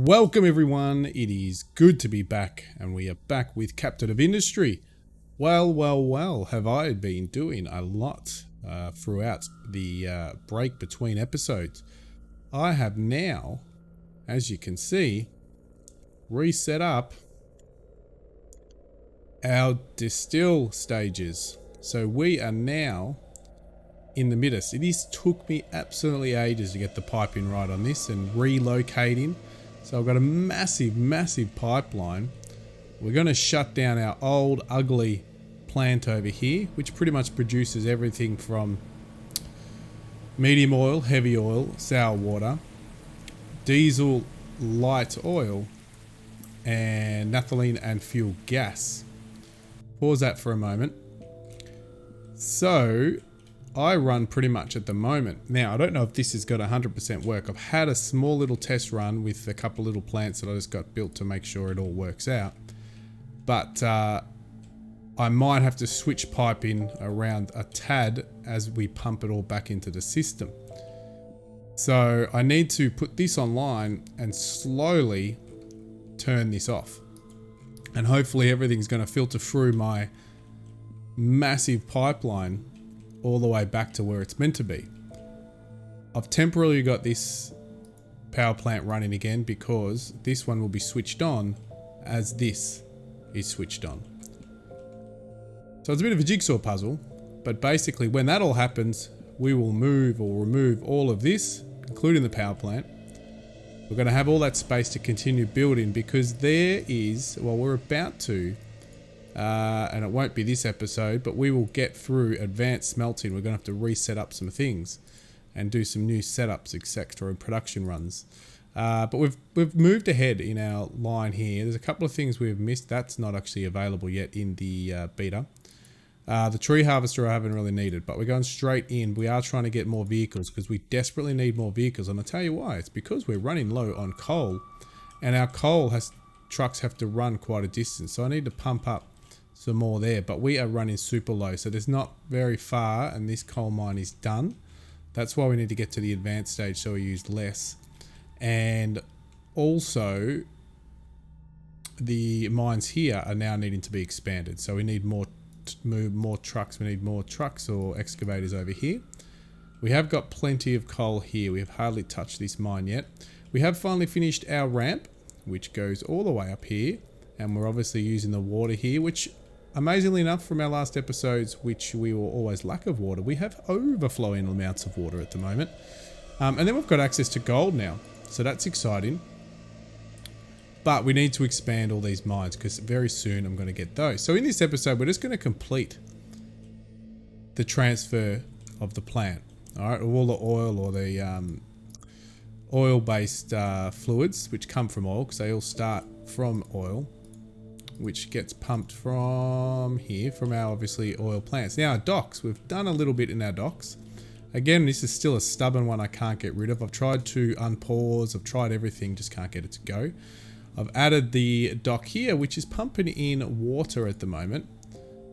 Welcome everyone, it is good to be back, and we are back with Captain of Industry. Well, have I been doing a lot throughout the break between episodes. I have now, as you can see, reset up our distill stages. So we are now in the midst. It took me absolutely ages to get the piping right on this and relocating. So I've got a massive pipeline. We're going to shut down our old ugly plant over here, which pretty much produces everything from medium oil, heavy oil, sour water, diesel, light oil, and naphthalene and fuel gas. Pause that for a moment. So I run pretty much at the moment. Now, I don't know if this has got 100% work. I've had a small little test run with a couple little plants that I just got built to make sure it all works out. But I might have to switch piping around a tad as we pump it all back into the system. So I need to put this online and slowly turn this off. And hopefully everything's going to filter through my massive pipeline all the way back to where it's meant to be. I've temporarily got this power plant running again because this one will be switched on as this is switched on. So it's a bit of a jigsaw puzzle, but basically when that all happens, we will move or remove all of this, including the power plant. We're going to have all that space to continue building because there is, well, we're about to, and it won't be this episode, but we will get through advanced smelting. We're going to have to reset up some things and do some new setups, etc., and production runs. But we've moved ahead in our line here. There's a couple of things we've missed. That's not actually available yet in the beta. The tree harvester I haven't really needed, but we're going straight in. We are trying to get more vehicles because we desperately need more vehicles. And I'll tell you why. It's because we're running low on coal, and our trucks have to run quite a distance. So I need to pump up some more there, but we are running super low. So there's not very far, and this coal mine is done. That's why we need to get to the advanced stage so we use less. And also, the mines here are now needing to be expanded. So we need more trucks. We need more trucks or excavators over here. We have got plenty of coal here. We have hardly touched this mine yet. We have finally finished our ramp, which goes all the way up here. And we're obviously using the water here, which amazingly enough from our last episodes, which we were always lack of water, we have overflowing amounts of water at the moment. And then we've got access to gold now. So that's exciting. But we need to expand all these mines because very soon I'm going to get those. So in this episode, we're just going to complete the transfer of the plant. All right, all the oil or the oil-based fluids, which come from oil because they all start from oil, which gets pumped from here, from our obviously oil plants. Now our docks, we've done a little bit in our docks. Again, this is still a stubborn one I can't get rid of. I've tried to unpause, I've tried everything, just can't get it to go. I've added the dock here, which is pumping in water at the moment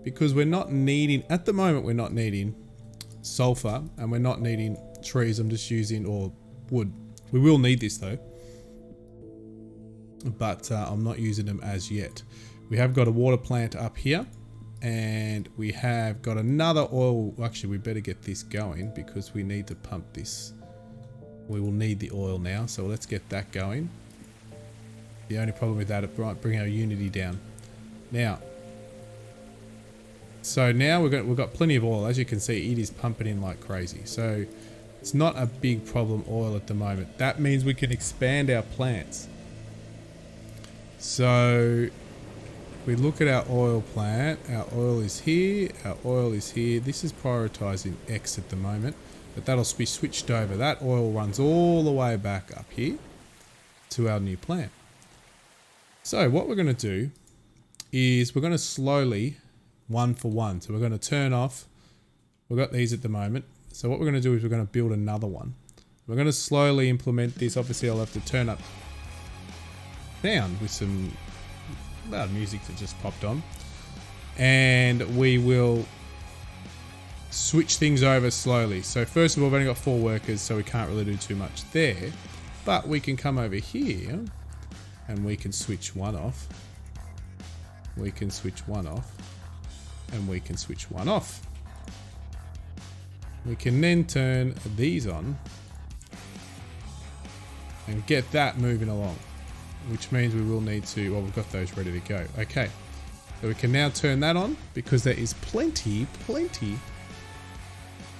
because we're not needing, at the moment we're not needing sulfur and we're not needing trees. I'm just using, or wood. We will need this though, but I'm not using them as yet. We have got a water plant up here and we have got another oil. Actually, we better get this going because we need to pump this. We will need the oil now. So let's get that going. The only problem with that, it might bring our unity down. Now, so now we've got plenty of oil. As you can see, it is pumping in like crazy. So it's not a big problem oil at the moment. That means we can expand our plants. So we look at our oil plant. Our oil is here. Our oil is here. This is prioritizing X at the moment, but that'll be switched over. That oil runs all the way back up here to our new plant. So what we're going to do is we're going to slowly one for one. So we're going to turn off. We've got these at the moment. So what we're going to do is we're going to build another one. We're going to slowly implement this. Obviously, I'll have to turn up sound with some loud music that just popped on. And we will switch things over slowly. So first of all, we've only got 4 workers, so we can't really do too much there. But we can come over here and we can switch one off. We can switch one off, and we can switch one off. We can then turn these on and get that moving along, which means we will need to, well, we've got those ready to go. Okay, so we can now turn that on because there is plenty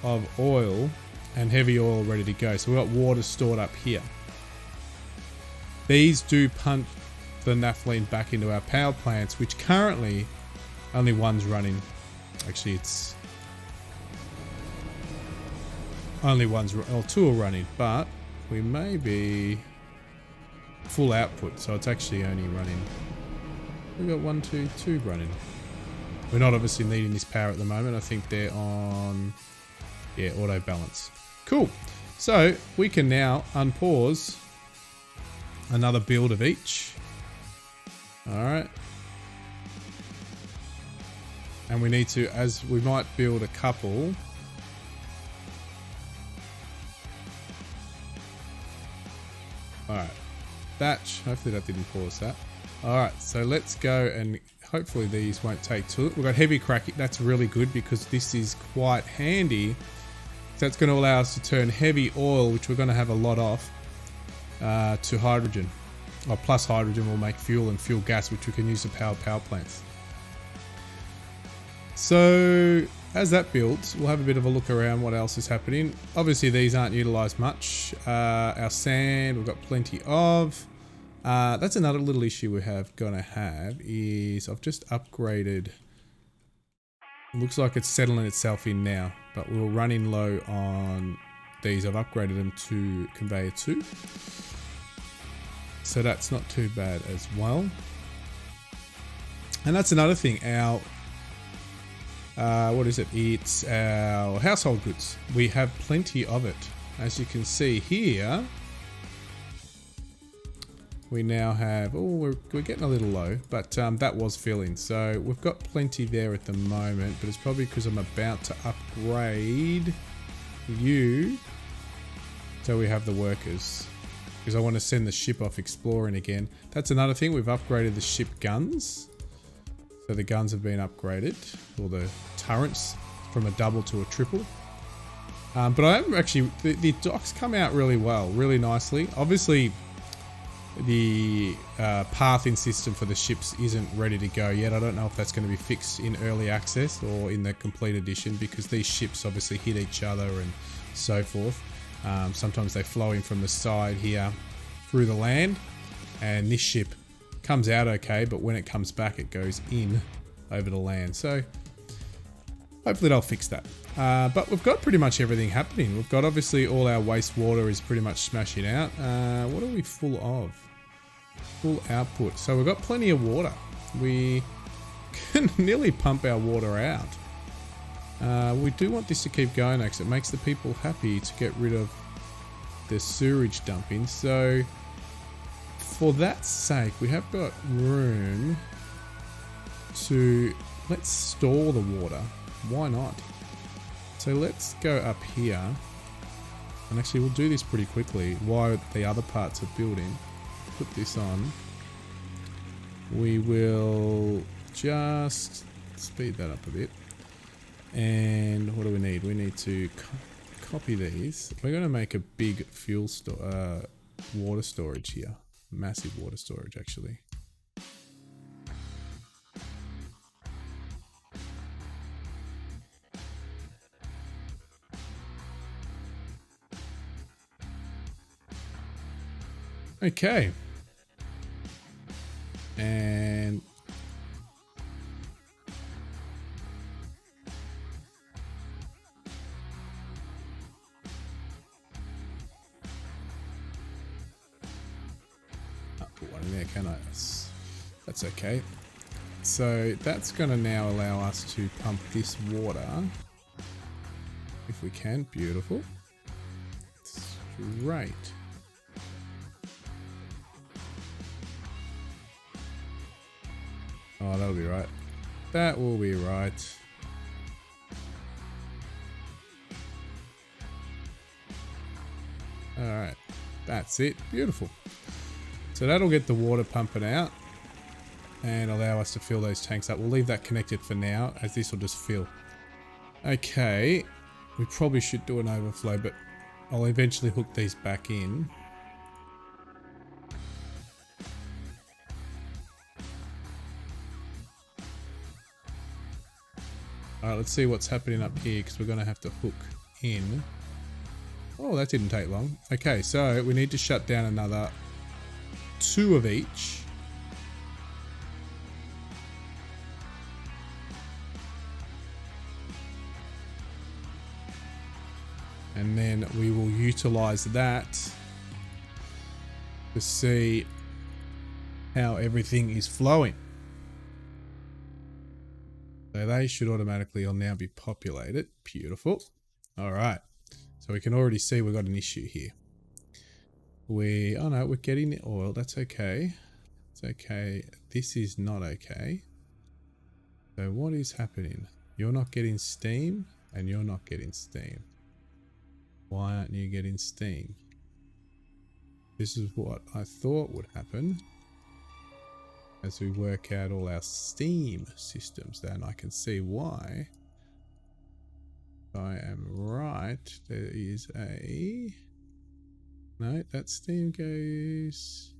of oil and heavy oil ready to go. So we've got water stored up here. These do pump the naphthalene back into our power plants, which currently only one's running. Actually, it's only one's, or two are running, but we may be full output, so it's actually only running. We've got 1, 2, 2 running. We're not obviously needing this power at the moment. I think they're on, yeah, auto balance. Cool. So we can now unpause another build of each. All right. And we need to, as we might build a couple. All right. Batch. Hopefully that didn't pause that. All right. So let's go, and hopefully these won't take too. We've got heavy cracking. That's really good because this is quite handy. So it's going to allow us to turn heavy oil, which we're going to have a lot of, to hydrogen. Or plus hydrogen will make fuel, and fuel gas, which we can use to power plants. So as that builds, we'll have a bit of a look around what else is happening. Obviously these aren't utilized much. Our sand, we've got plenty of. That's another little issue we have gonna have is I've just upgraded. Looks like it's settling itself in now, but we were running low on these. I've upgraded them to conveyor 2. So that's not too bad as well. And that's another thing, our, what is it? It's our household goods. We have plenty of it. As you can see here, we now have, oh, we're getting a little low, but that was filling. So we've got plenty there at the moment, but it's probably because I'm about to upgrade you so we have the workers. Because I want to send the ship off exploring again. That's another thing, we've upgraded the ship guns. So the guns have been upgraded, or the turrets from a double to a triple. But I am actually, the docks come out really well, really nicely. Obviously, the pathing system for the ships isn't ready to go yet. I don't know if that's going to be fixed in early access or in the complete edition, because these ships obviously hit each other and so forth. Sometimes they flow in from the side here through the land, and this ship comes out okay, but when it comes back it goes in over the land. So hopefully they'll fix that. But we've got pretty much everything happening. We've got obviously all our wastewater is pretty much smashing out. What are we full of? Full output. So we've got plenty of water. We can nearly pump our water out. We do want this to keep going because it makes the people happy to get rid of the sewage dumping. So for that sake, we have got room to, let's store the water. Why not? So let's go up here, and actually we'll do this pretty quickly while the other parts are building. Put this on. We will just speed that up a bit. And what do we need? We need to copy these. We're going to make a big fuel water storage here. Massive water storage, actually. Okay. And I'll put one in there, can I? That's okay. So that's going to now allow us to pump this water if we can. Beautiful. Great. Oh, that'll be right. That will be right. Alright. That's it. Beautiful. So that'll get the water pumping out and allow us to fill those tanks up. We'll leave that connected for now, as this will just fill. Okay, we probably should do an overflow, but I'll eventually hook these back in. Alright, let's see what's happening up here, because we're going to have to hook in. Oh, that didn't take long. Okay, so we need to shut down another 2 of each. And then we will utilize that to see how everything is flowing. So they should automatically now be populated. Beautiful. All right. So we can already see we've got an issue here. Oh no, we're getting the oil. That's okay. It's okay. This is not okay. So what is happening? You're not getting steam and you're not getting steam. Why aren't you getting steam? This is what I thought would happen as we work out all our steam systems. Then I can see why. If I am right, there is a... No, that steam goes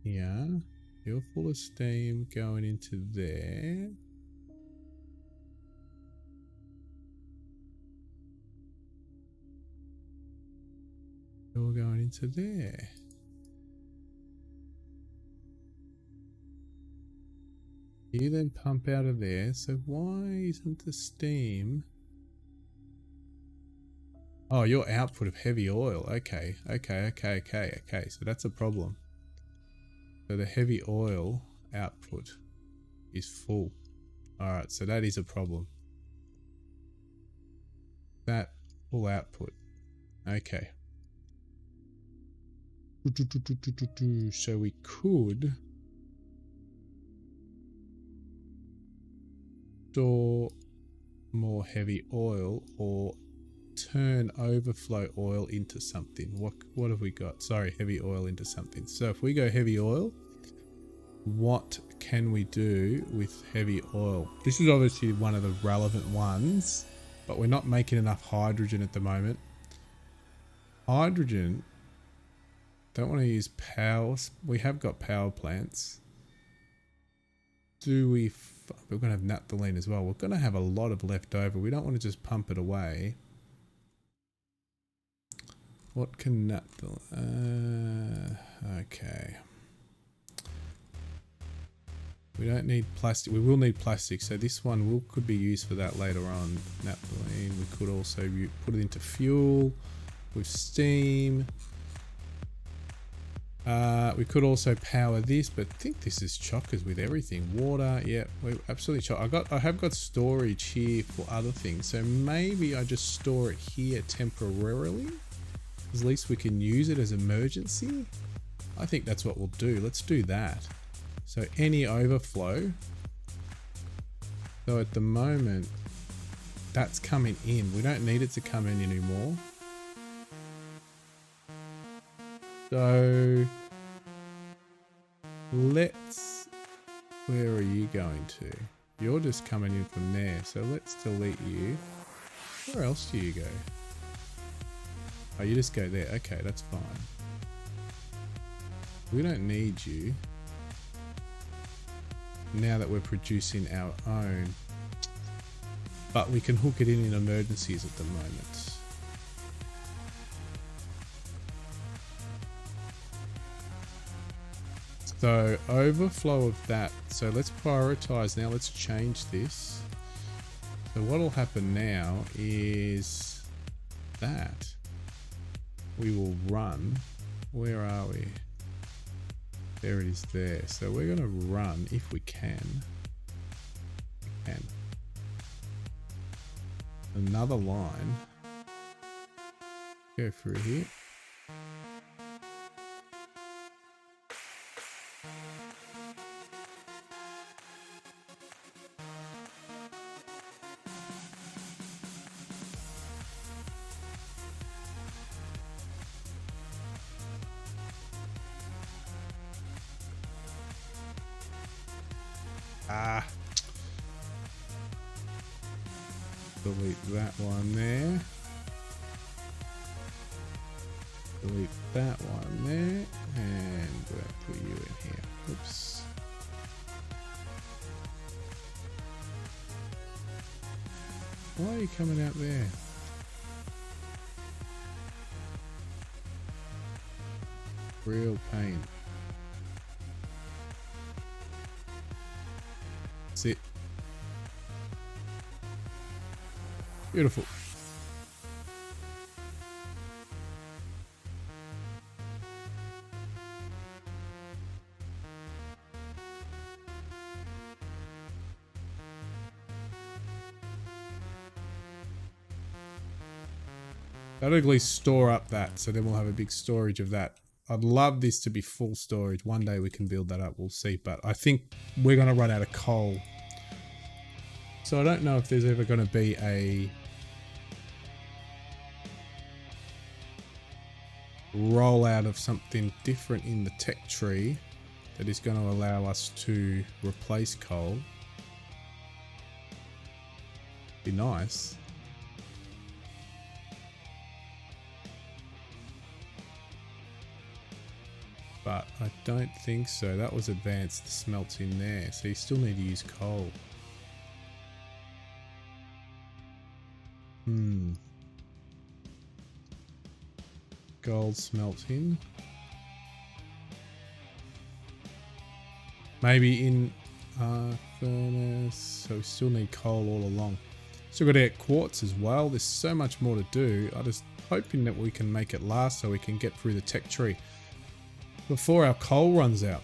here. You're full of steam going into there. You're going into there. You then pump out of there. So why isn't the steam... Oh, your output of heavy oil. Okay. So that's a problem. So the heavy oil output is full. Alright, so that is a problem. That full output. Okay. So we could store more heavy oil or turn overflow oil into something. What have we got? Sorry, heavy oil into something. So if we go heavy oil, what can we do with heavy oil? This is obviously one of the relevant ones, but we're not making enough hydrogen at the moment. Hydrogen, don't want to use power. We have got power plants. Do we... We're going to have naphthalene as well. We're going to have a lot of left over. We don't want to just pump it away. What can naphthalene... okay. We don't need plastic. We will need plastic. So this one could be used for that later on. Naphthalene. We could also put it into fuel with steam. We could also power this, but I think this is chockers with everything. Water, yeah, we're absolutely chock. I have got storage here for other things, so maybe I just store it here temporarily. At least we can use it as emergency. I think that's what we'll do. Let's do that. So any overflow. So at the moment, that's coming in. We don't need it to come in anymore. So let's, where are you going to? You're just coming in from there. So let's delete you. Where else do you go? Oh, you just go there. Okay, that's fine. We don't need you now that we're producing our own, but we can hook it in emergencies at the moment. So overflow of that. So let's prioritize now. Let's change this. So what will happen now is that we will run. Where are we? There it is there. So we're going to run if we can. Another line. Go through here. Ah. Delete that one there. Delete that one there. And we'll put you in here. Oops. Why are you coming out there? Real pain. Sit. Beautiful. That'll at least store up that, so then we'll have a big storage of that. I'd love this to be full storage. One day we can build that up, we'll see. But I think we're going to run out of coal. So I don't know if there's ever going to be a rollout of something different in the tech tree that is going to allow us to replace coal. Be nice. But I don't think so. That was advanced smelting there. So you still need to use coal. Gold smelting. Maybe in furnace. So we still need coal all along. Still got to get quartz as well. There's so much more to do. I'm just hoping that we can make it last so we can get through the tech tree before our coal runs out.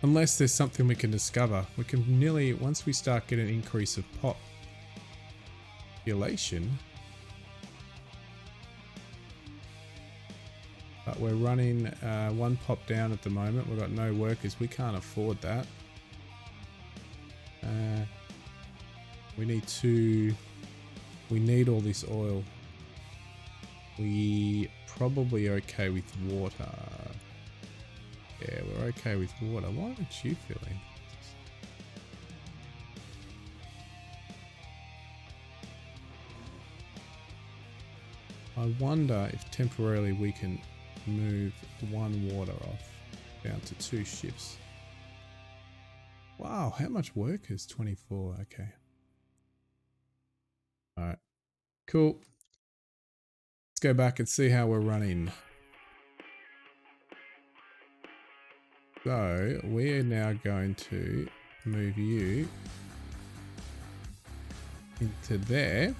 Unless there's something we can discover. We can nearly, once we start getting an increase of population. But we're running one pop down at the moment. We've got no workers. We can't afford that. We need all this oil. We probably okay with water. Yeah, we're okay with water. Why aren't you feeling? I wonder if temporarily we can move one water off down to 2 shifts. Wow, how much work is 24? Okay. All right, cool. Let's go back and see how we're running. So we are now going to move you into there.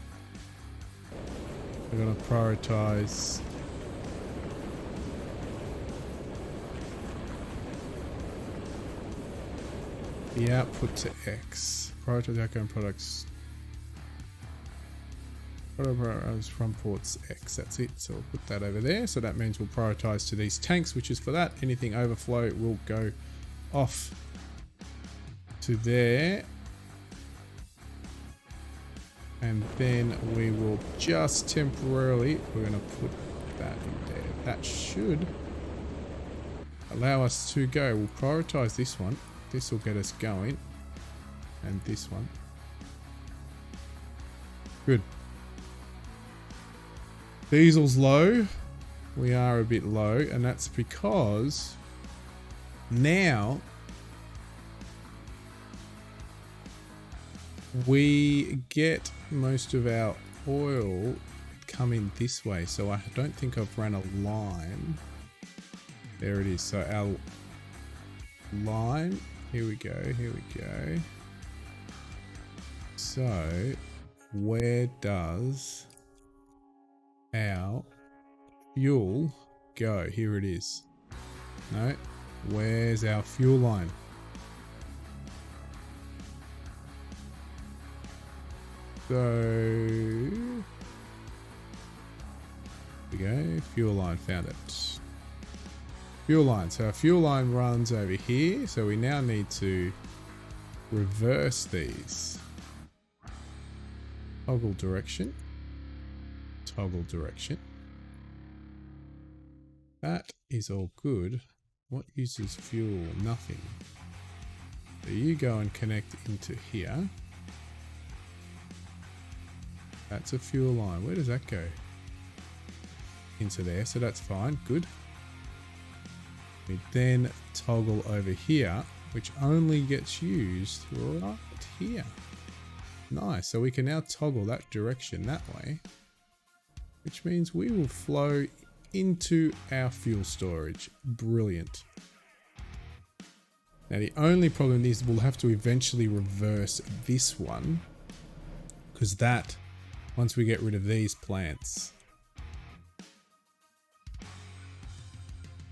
We're going to prioritize the output to X. Prioritize outgoing products. From ports X. That's it. So we'll put that over there. So that means we'll prioritize to these tanks, which is for that. Anything overflow will go off to there. And then we will just temporarily, we're going to put that in there. That should allow us to go. We'll prioritize this one. This will get us going. And this one. Good. Diesel's low. We are a bit low, and that's because now we get most of our oil coming this way. So I don't think I've run a line. There it is. So our line, here we go, here we go. So where does our fuel go? Here it is. No, where's our fuel line? So here we go, fuel line, found it. Fuel line, so our fuel line runs over here, so we now need to reverse these. Toggle direction. Toggle direction. That is all good. What uses fuel? Nothing. So you go and connect into here. That's a fuel line. Where does that go? Into there, so that's fine, good. We then toggle over here, which only gets used right here. Nice, so we can now toggle that direction that way, which means we will flow into our fuel storage. Brilliant. Now the only problem is we'll have to eventually reverse this one, because that, once we get rid of these plants.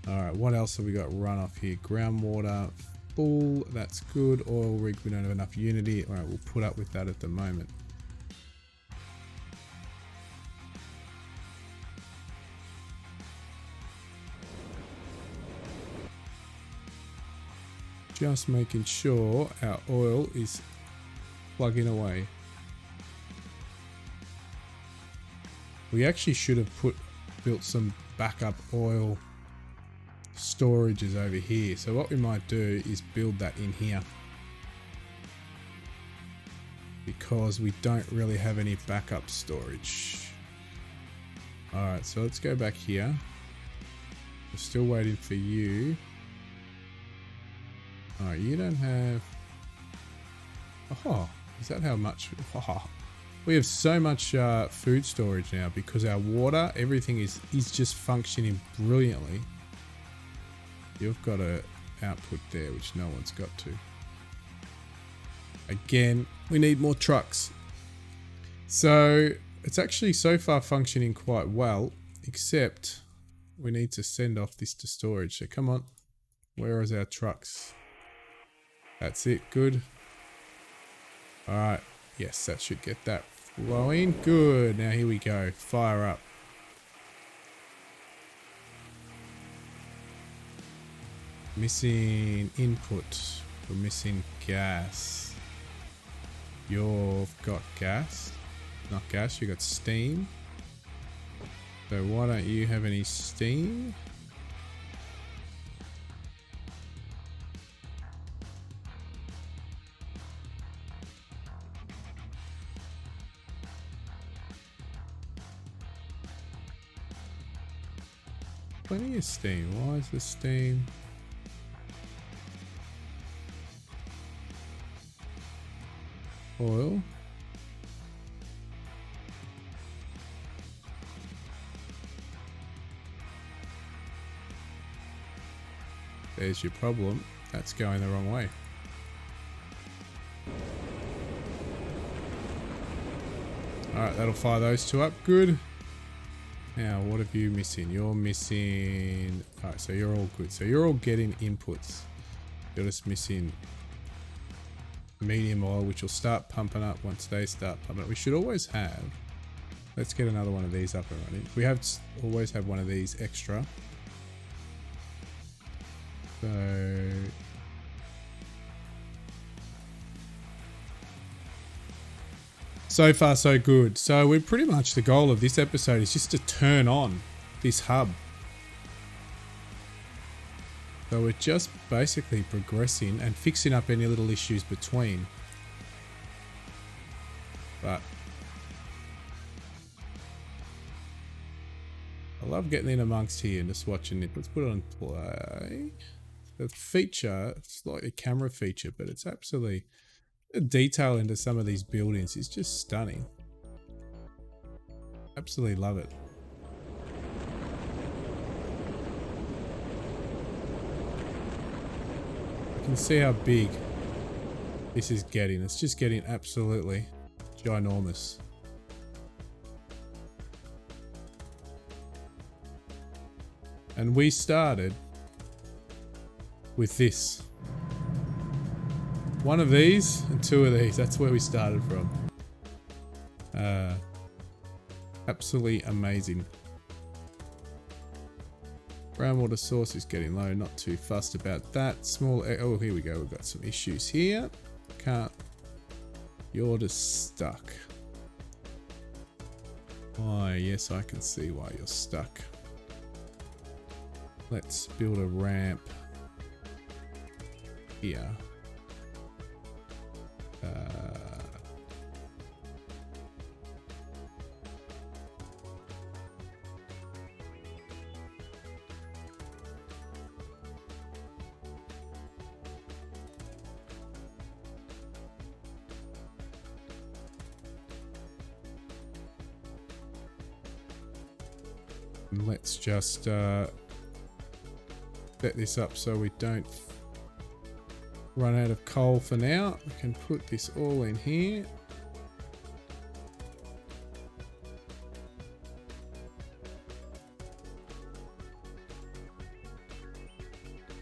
Alright, what else have we got run off here? Groundwater, full, that's good. Oil rig, we don't have enough unity. Alright, we'll put up with that at the moment. Just making sure our oil is plugging away. We actually should have built some backup oil storages over here. So what we might do is build that in here, because we don't really have any backup storage. Alright, so let's go back here. We're still waiting for you. Alright, you don't have... Oh, is that how much... Oh, we have so much food storage now because our water, everything is just functioning brilliantly. You've got an output there, which no one's got to. Again, we need more trucks. So it's actually so far functioning quite well, except we need to send off this to storage. So come on, where is our trucks? That's it, good. All right, yes, that should get that flowing. Good, now here we go, fire up. Missing input. We're missing gas. You've got gas. Not gas, you got steam. So why don't you have any steam? Plenty of steam. Why is the steam? Oil. There's your problem. That's going the wrong way. Alright, that'll fire those two up. Good. Now, what have you missing? You're missing... Alright, so you're all good. So you're all getting inputs. You're just missing medium oil, which will start pumping up once they start pumping up. We should always have... Let's get another one of these up and running. We have always have one of these extra. So far so good. So we're pretty much, the goal of this episode is just to turn on this hub. So we're just basically progressing and fixing up any little issues between. But I love getting in amongst here and just watching it. Let's put it on play. The feature, it's like a camera feature, but it's absolutely, the detail into some of these buildings is just stunning. Absolutely love it. You can see how big this is getting. It's just getting absolutely ginormous. And we started with this. One of these and two of these. That's where we started from. Absolutely amazing. Groundwater source is getting low. Not too fussed about that. Small. Oh, here we go. We've got some issues here. Can't. You're just stuck. Why? Yes, I can see why you're stuck. Let's build a ramp here. Let's just set this up so we don't run out of coal for now. We can put this all in here.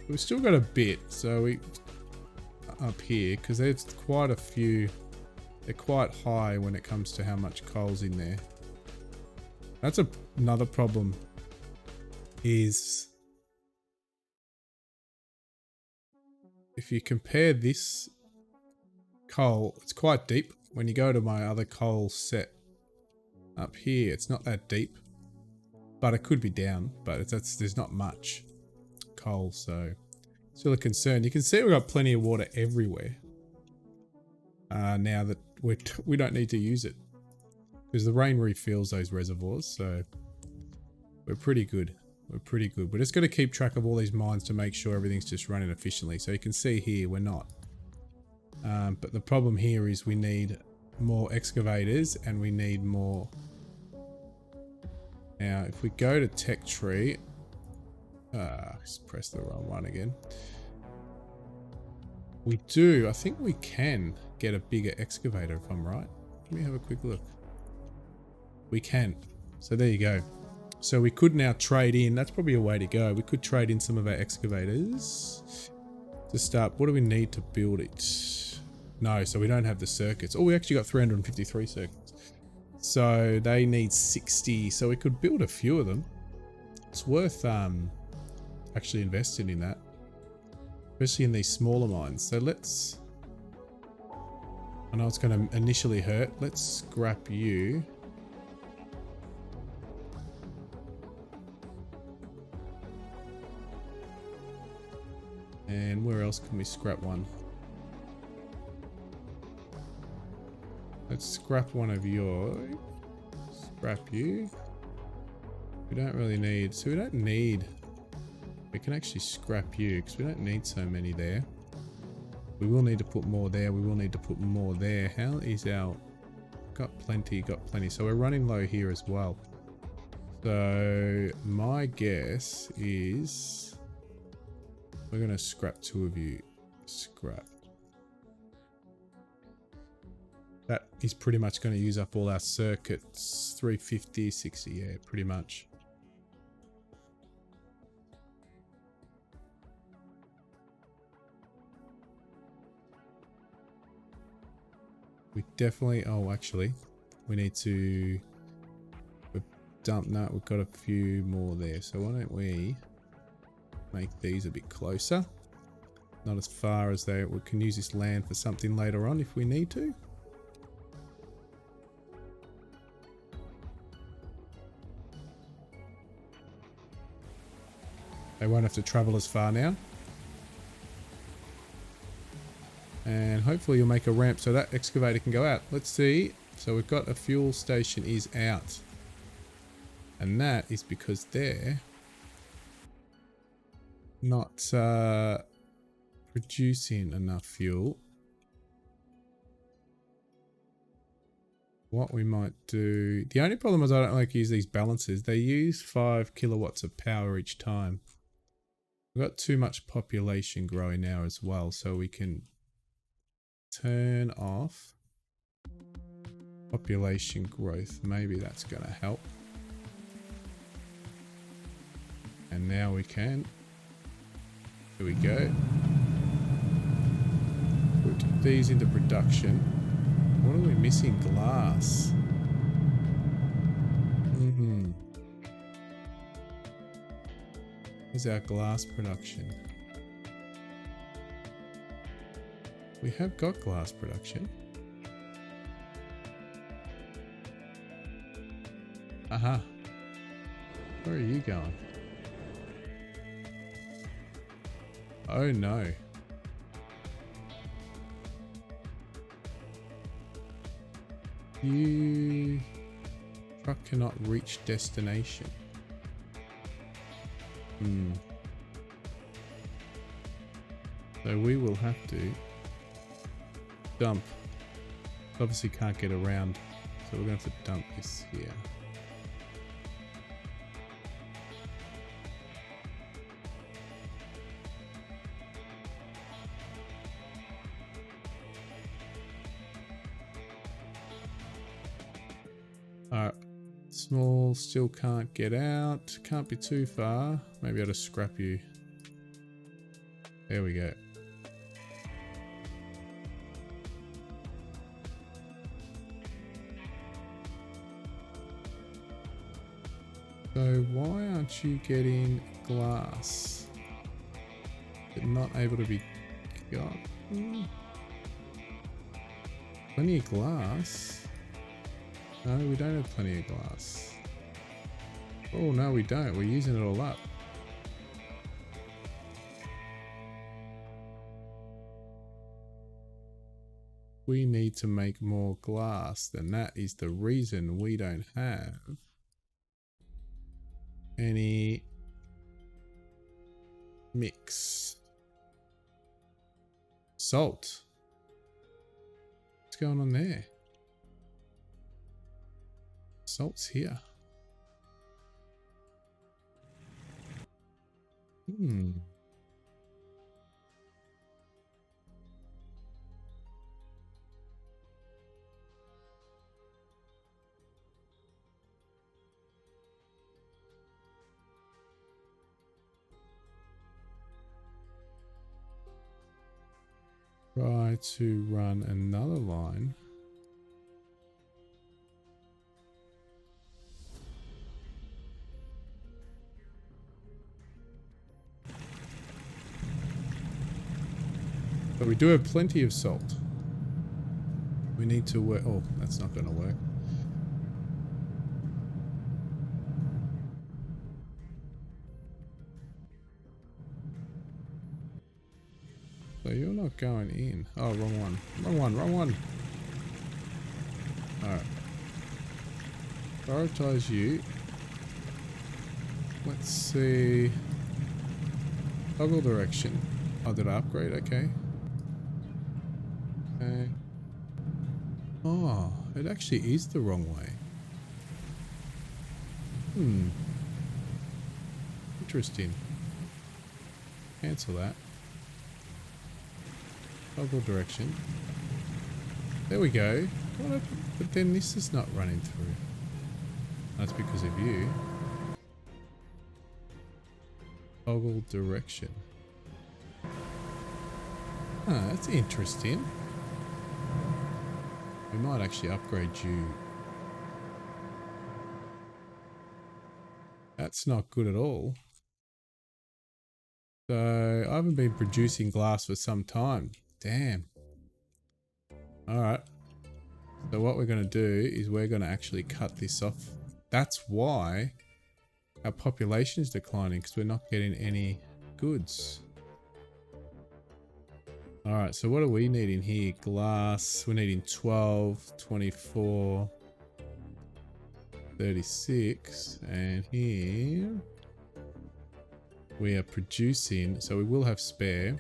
We've still got a bit, so we up here, because there's quite a few. They're quite high when it comes to how much coal's in there. That's another problem, is if you compare this coal, it's quite deep. When you go to my other coal set up here, it's not that deep, but it could be down, but there's not much coal, so still a concern. You can see we've got plenty of water everywhere now that we don't need to use it, because the rain refills those reservoirs, so we're pretty good. We're pretty good. We're just going to keep track of all these mines to make sure everything's just running efficiently. So you can see here we're not. But the problem here is we need more excavators and we need more. Now, if we go to tech tree, just press the wrong one again. I think we can get a bigger excavator if I'm right. Let me have a quick look. We can. So there you go. So we could now trade in. That's probably a way to go. We could trade in some of our excavators to start. What do we need to build it? No, so we don't have the circuits. Oh, we actually got 353 circuits. So they need 60. So we could build a few of them. It's worth actually investing in that, especially in these smaller mines. So let's, I know it's going to initially hurt. Let's scrap you. And where else can we scrap one? Let's scrap one of yours. Scrap you. We don't really need, so we don't need, we can actually scrap you because we don't need so many there. We will need to put more there. We will need to put more there. How is our, got plenty. So we're running low here as well. So my guess is we're going to scrap two of you. Scrap. That is pretty much going to use up all our circuits. 350, 60, yeah, pretty much. We definitely, oh, actually, we need to, we've dumped that. We've got a few more there. So why don't we make these a bit closer? Not as far as they, we can use this land for something later on if we need to. They won't have to travel as far now. And hopefully you'll make a ramp so that excavator can go out. Let's see. So we've got a fuel station is out. And that is because they're not producing enough fuel. What we might do, the only problem is I don't like to use these balancers. They use 5 kilowatts of power each time. We've got too much population growing now as well, so we can turn off population growth. Maybe that's going to help. And now we can. Here we go. Put these into production. What are we missing? Glass. Here's our glass production. We have got glass production. Aha. Where are you going? Oh no. You truck cannot reach destination. So we will have to dump. Obviously can't get around, so we're going to have to dump this here. Alright, small, still can't get out, can't be too far. Maybe I'll just scrap you. There we go. So why aren't you getting glass? Is it not able to be got? Plenty of glass? No, we don't have plenty of glass. Oh no, we don't. We're using it all up. We need to make more glass, then that is the reason we don't have any mix. Salt. What's going on there? Salt's here. Try to run another line. But we do have plenty of salt. We need to work. Oh, that's not going to work. So you're not going in. Oh, wrong one. Wrong one, wrong one. Alright. Prioritize you. Let's see. Toggle direction. Oh, did I upgrade? Okay. Okay. Oh, it actually is the wrong way. Interesting. Cancel that. Toggle direction. There we go. What? But then this is not running through. That's because of you. Toggle direction. Ah, that's interesting. We might actually upgrade you. That's not good at all. So I haven't been producing glass for some time. Damn. Alright. So what we're going to do is we're going to actually cut this off. That's why our population is declining, because we're not getting any goods. Alright, so what are we needing here? Glass. We're needing 12, 24, 36. And here we are producing, so we will have spare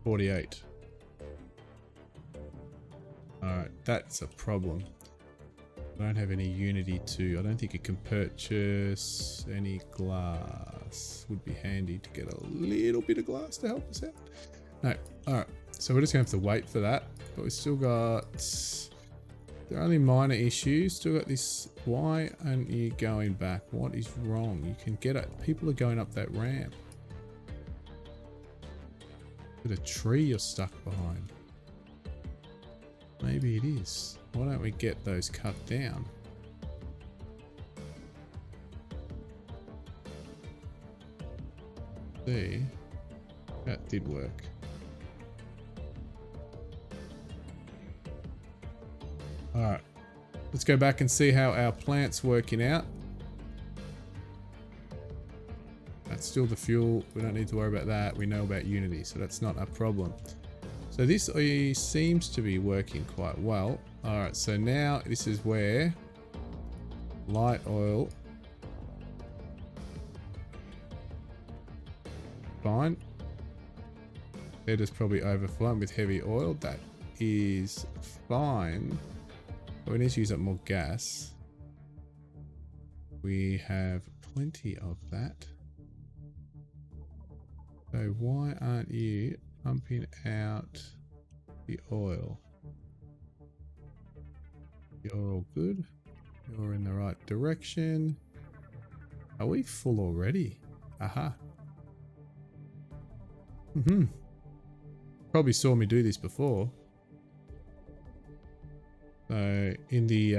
48. Alright, that's a problem. I don't have any Unity to, I don't think it can purchase any glass. Would be handy to get a little bit of glass to help us out. No, alright, so we're just gonna have to wait for that. But we've still got, there are only minor issues. Still got this, why aren't you going back? What is wrong? You can get it, people are going up that ramp. Is it a tree you're stuck behind? Maybe it is. Why don't we get those cut down? See, that did work. Alright, let's go back and see how our plant's working out. That's still the fuel. We don't need to worry about that. We know about Unity, so that's not a problem. So this seems to be working quite well. All right, so now this is where light oil, fine. It is probably overflowing with heavy oil. That is fine. But we need to use up more gas. We have plenty of that. So why aren't you pumping out the oil? You're all good. You're in the right direction. Are we full already? Aha. Probably saw me do this before. So in the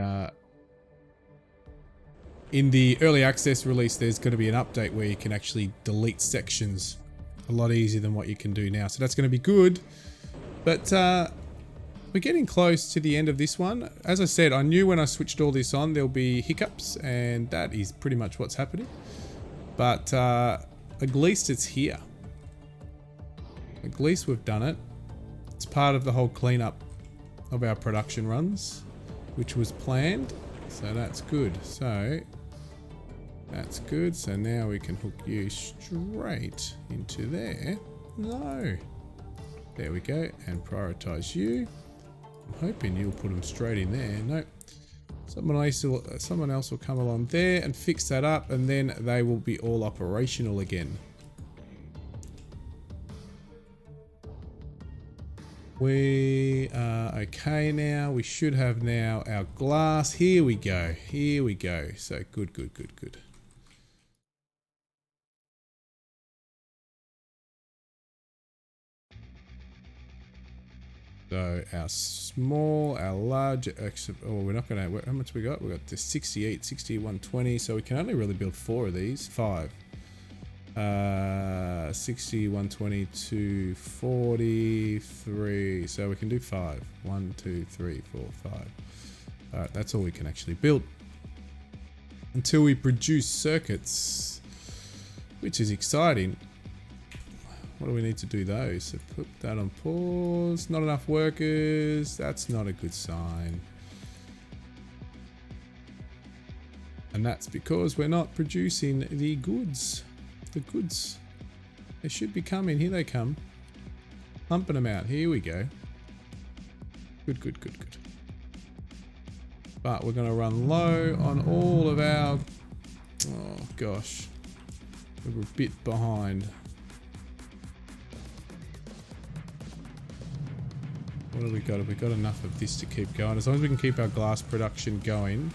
early access release, there's going to be an update where you can actually delete sections a lot easier than what you can do now. So that's going to be good. But we're getting close to the end of this one. As I said, I knew when I switched all this on, there'll be hiccups, and that is pretty much what's happening. But at least it's here. At least we've done it. It's part of the whole cleanup of our production runs, which was planned. So that's good. So that's good. So now we can hook you straight into there. No. There we go. And prioritize you. I'm hoping you'll put them straight in there. Nope. Someone else will come along there and fix that up, and then they will be all operational again. We are okay now. We should have now our glass. Here we go. Here we go. So good, good, good, good. So our small, our large, oh, we're not going to, how much we got? We got the 68, 60, 120. So we can only really build 4 of these, 5. 60, 120, 240, 3. So we can do 5. 1, 2, 3, 4, 5. All right, that's all we can actually build until we produce circuits, which is exciting. What do we need to do those? So put that on pause. Not enough workers. That's not a good sign. And that's because we're not producing the goods. The goods. They should be coming. Here they come. Pumping them out. Here we go. Good, good, good, good. But we're going to run low on all of our... Oh, gosh. We're a bit behind. What have we got? Have we got enough of this to keep going? As long as we can keep our glass production going.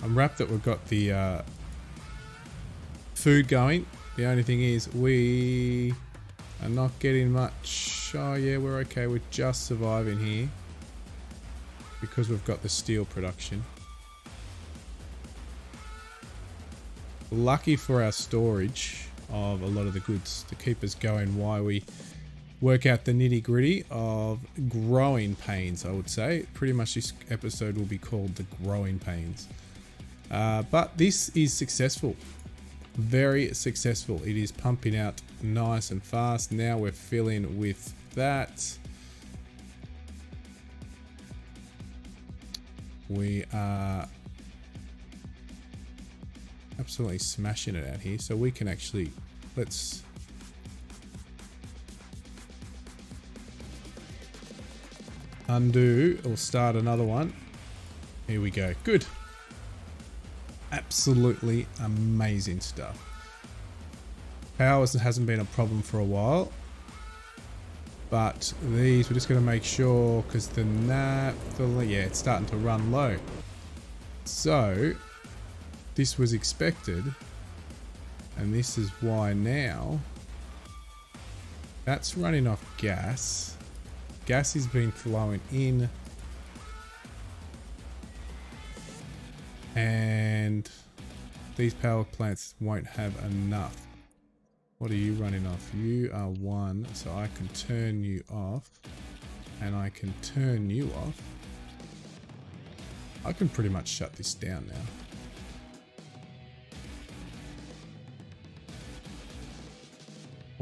I'm wrapped that we've got the food going. The only thing is we are not getting much. Oh yeah, we're okay. We're just surviving here because we've got the steel production. Lucky for our storage of a lot of the goods to keep us going while we work out the nitty gritty of growing pains, I would say. Pretty much this episode will be called the growing pains. But this is successful. Very successful. It is pumping out nice and fast. Now we're filling with that. We are absolutely smashing it out here. So we can actually, let's undo or start another one. Here we go. Good. Absolutely amazing stuff. Power hasn't been a problem for a while, but these we're just going to make sure because yeah, it's starting to run low. So this was expected, and this is why now that's running off gas. Gas has been flowing in. And these power plants won't have enough. What are you running off? You are 1, so I can turn you off. And I can turn you off. I can pretty much shut this down now.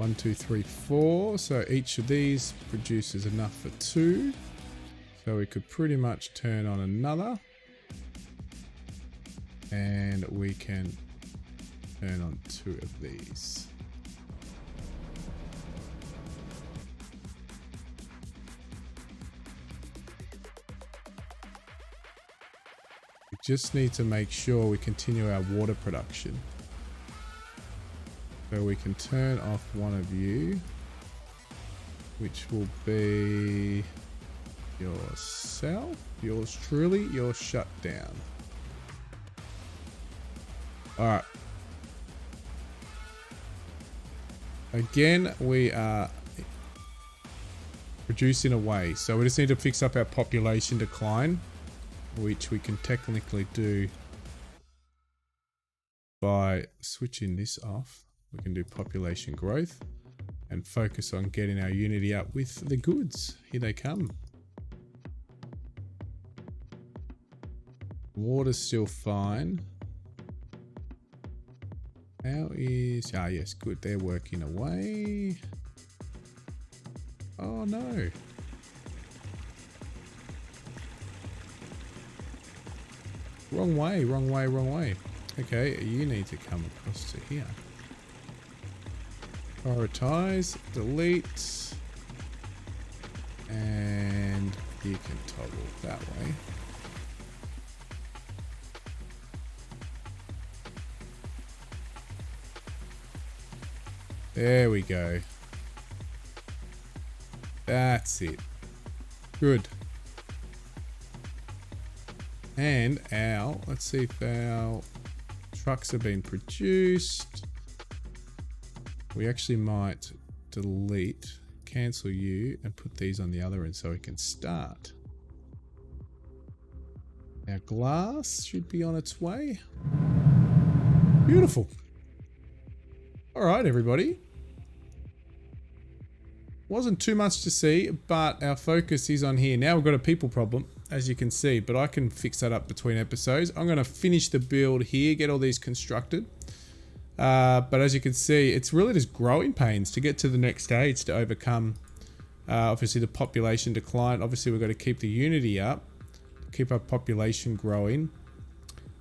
1, 2, 3, 4. So each of these produces enough for 2. So we could pretty much turn on another. And we can turn on 2 of these. We just need to make sure we continue our water production. So we can turn off one of you, which will be yourself, yours truly, you're shut down. Alright. Again, we are producing away. So we just need to fix up our population decline, which we can technically do by switching this off. We can do population growth and focus on getting our Unity up with the goods. Here they come. Water's still fine. How is... Ah, yes, good. They're working away. Oh, no. Wrong way, wrong way, wrong way. Okay, you need to come across to here. Prioritize, delete, and you can toggle that way. There we go. That's it. Good. And let's see if our trucks have been produced. We actually might delete, cancel you, and put these on the other end so we can start. Our glass should be on its way. Beautiful. All right, everybody. Wasn't too much to see, but our focus is on here. Now we've got a people problem, as you can see, but I can fix that up between episodes. I'm going to finish the build here, get all these constructed. But as you can see, it's really just growing pains to get to the next stage to overcome, obviously, the population decline. Obviously, we've got to keep the Unity up, keep our population growing.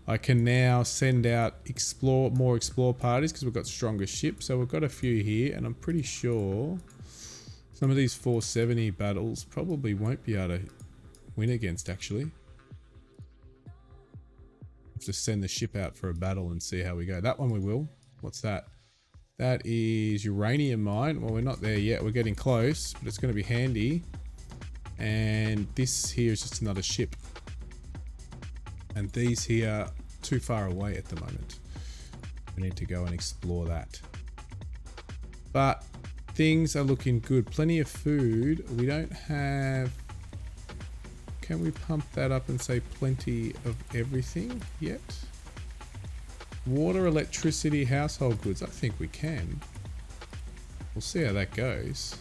I can now send out more explore parties because we've got stronger ships. So we've got a few here, and I'm pretty sure some of these 470 battles probably won't be able to win against, actually. Just send the ship out for a battle and see how we go. That one we will. What's that? That is uranium mine. Well, we're not there yet. We're getting close, but it's going to be handy. And this here is just another ship. And these here too far away at the moment. We need to go and explore that. But things are looking good. Plenty of food. We don't have... Can we pump that up and say plenty of everything yet? Water, electricity, household goods. I think we can. We'll see how that goes.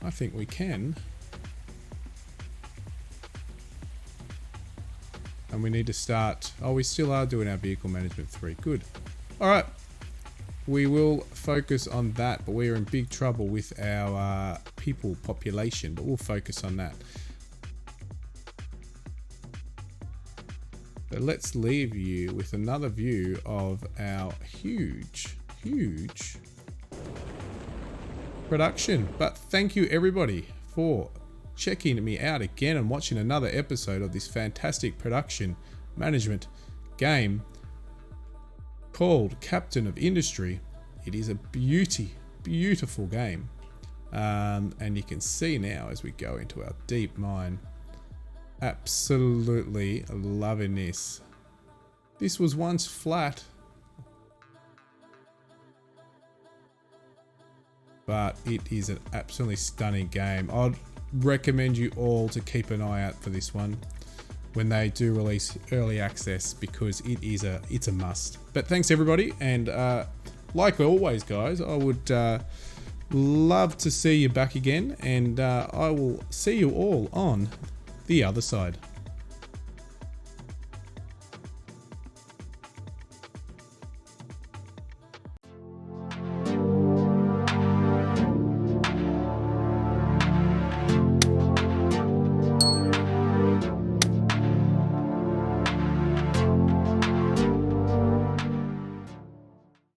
I think we can. And we need to start... Oh, we still are doing our vehicle management 3. Good. Alright. We will focus on that, but we are in big trouble with our people population, but we'll focus on that. So let's leave you with another view of our huge production. But thank you everybody for checking me out again and watching another episode of this fantastic production management game called Captain of Industry. It is a beautiful game. And you can see now as we go into our deep mine, absolutely loving this. This was once flat, but it is an absolutely stunning game. I'd recommend you all to keep an eye out for this one when they do release early access, because it's a must. But thanks everybody, and like always guys, I would love to see you back again, and I will see you all on the other side.